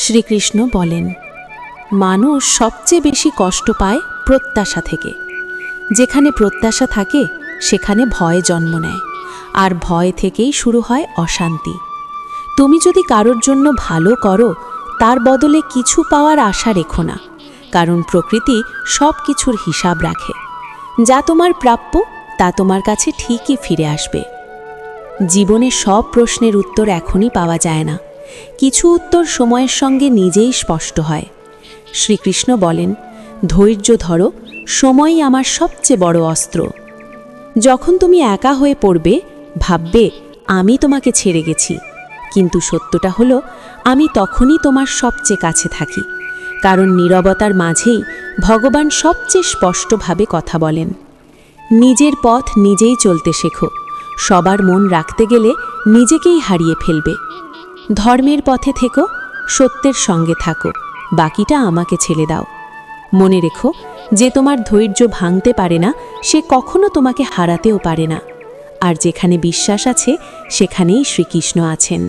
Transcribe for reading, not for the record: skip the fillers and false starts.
শ্রীকৃষ্ণ বলেন, মানুষ সবচেয়ে বেশি কষ্ট পায় প্রত্যাশা থেকে। যেখানে প্রত্যাশা থাকে সেখানে ভয় জন্ম নেয়, আর ভয় থেকেই শুরু হয় অশান্তি। তুমি যদি কারোর জন্য ভালো করো, তার বদলে কিছু পাওয়ার আশা রেখো না, কারণ প্রকৃতি সব কিছুর হিসাব রাখে। যা তোমার প্রাপ্য তা তোমার কাছে ঠিকই ফিরে আসবে। জীবনে সব প্রশ্নের উত্তর এখনই পাওয়া যায় না, কিছু উত্তর সময়ের সঙ্গে নিজেই স্পষ্ট হয়। শ্রীকৃষ্ণ বলেন, ধৈর্য ধরো, সময়ই আমার সবচেয়ে বড় অস্ত্র। যখন তুমি একা হয়ে পড়বে, ভাববে আমি তোমাকে ছেড়ে গেছি, কিন্তু সত্যটা হলো আমি তখনই তোমার সবচেয়ে কাছে থাকি, কারণ নীরবতার মাঝেই ভগবান সবচেয়ে স্পষ্টভাবে কথা বলেন। নিজের পথ নিজেই চলতে শেখো, সবার মন রাখতে গেলে নিজেকেই হারিয়ে ফেলবে। ধর্মের পথে থেকো, সত্যের সঙ্গে থাকো, বাকিটা আমাকে ছেড়ে দাও। মনে রেখো, যে তোমার ধৈর্য ভাঙতে পারে না সে কখনো তোমাকে হারাতেও পারে না। আর যেখানে বিশ্বাস আছে সেখানেই শ্রীকৃষ্ণ আছেন।